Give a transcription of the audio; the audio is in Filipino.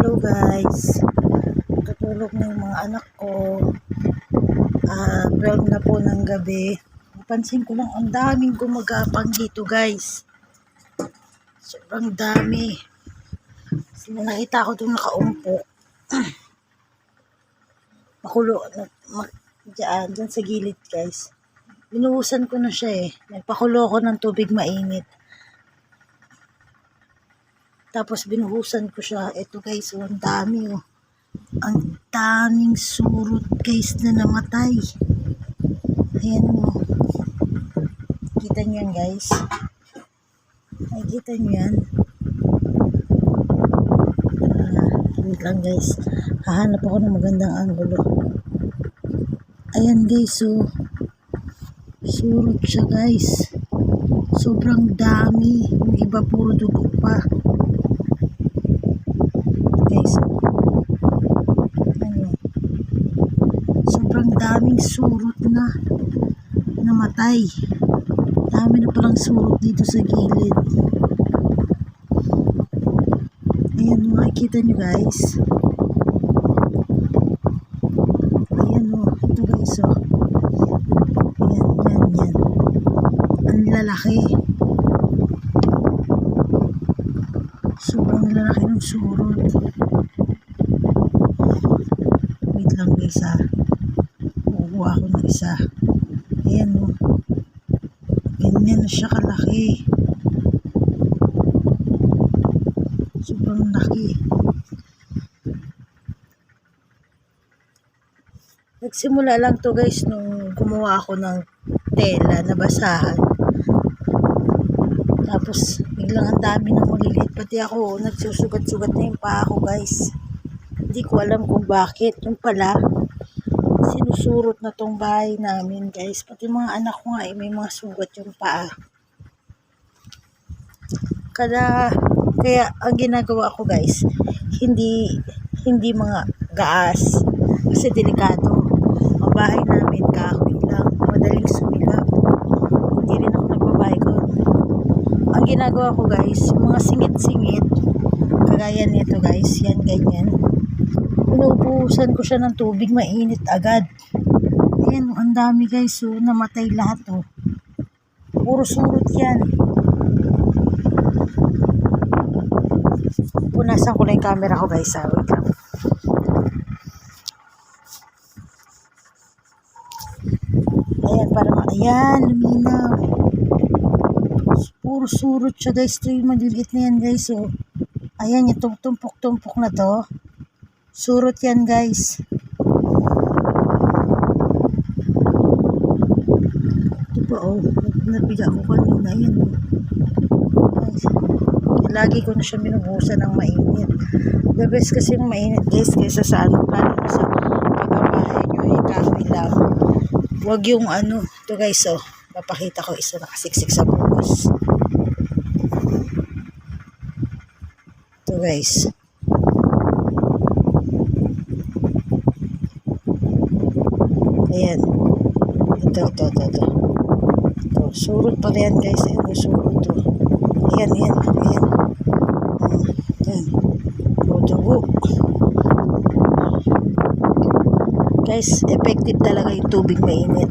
Hello guys, tutulog na yung mga anak ko. 12 na po ng gabi. Napansin ko lang ang daming gumagapang dito guys. Sobrang dami. Sino nakita ko itong nakaumpo. Makulo dyan sa gilid guys. Binuhusan ko na siya eh. Nagpakulo ko ng tubig mainit. Tapos binuhusan ko siya. Ito guys, ang dami oh. Ang daming surot guys na namatay. Ayan oh. Kita niyo yan guys. Ay, kita niyo yan. Wait lang guys. Hahanap ako ng magandang angulo. Ayan guys oh. Surot siya guys. Sobrang dami. Yung iba puro dugo pa. Guys, ano, sobrang daming surot na namatay. Dami na palang surot dito sa gilid. Ayan, makikita nyo guys. Ayan o, ito guys o. Yan. Ang lalaki. Sobrang lalaki ng surot. Wait lang guys ha. Kukuha ako ng isa. Ayan o. Ganyan na siya kalaki. Sobrang laki. Nagsimula lang to guys nung gumawa ako ng tela na basahan. Tapos biglang ang dami ng maliliit. Pati ako nagsusugat-sugat na yung paa ko guys. Hindi ko alam kung bakit. Yung pala sinusurot na tong bahay namin guys. Pati mga anak ko nga may mga sugat yung paa. Kaya ang ginagawa ko guys, hindi mga gaas. Kasi delikado. Ang bahay namin kahoy lang. Madaling sumilap. Hindi rin ako nagbabahay ko. Ang ginagawa ko guys, mga singit-singit. Kagaya nito guys. Yan, ganyan. Pinubuhusan ko siya ng tubig mainit agad. Ayan, ang dami guys. So, namatay lahat oh. Puro surot yan. Punasan ko lang yung camera ko guys. Wait lang. Ayan, ayan, luminaw. Puro surot siya guys. Ito yung maliliit na yan guys oh. Ayan, yung tumpok-tumpok na to. Surot yan guys. Ito pa oh. Nabiga ko kanina. Ayan oh. Lagi ko na siya binubuhusan ng mainit. The best kasi yung mainit guys kaysa sa ano. Lalo sa pagkabahay nyo ay kahoy lang. Huwag yung ano. Ito guys oh. Papakita ko isa nakasiksik sa bukas. Ito guys. Ayan. Ito. Surot pala yan guys. Ayan, surot to. Ayan. Ayan. Dugo. Guys, effective talaga yung tubig mainit.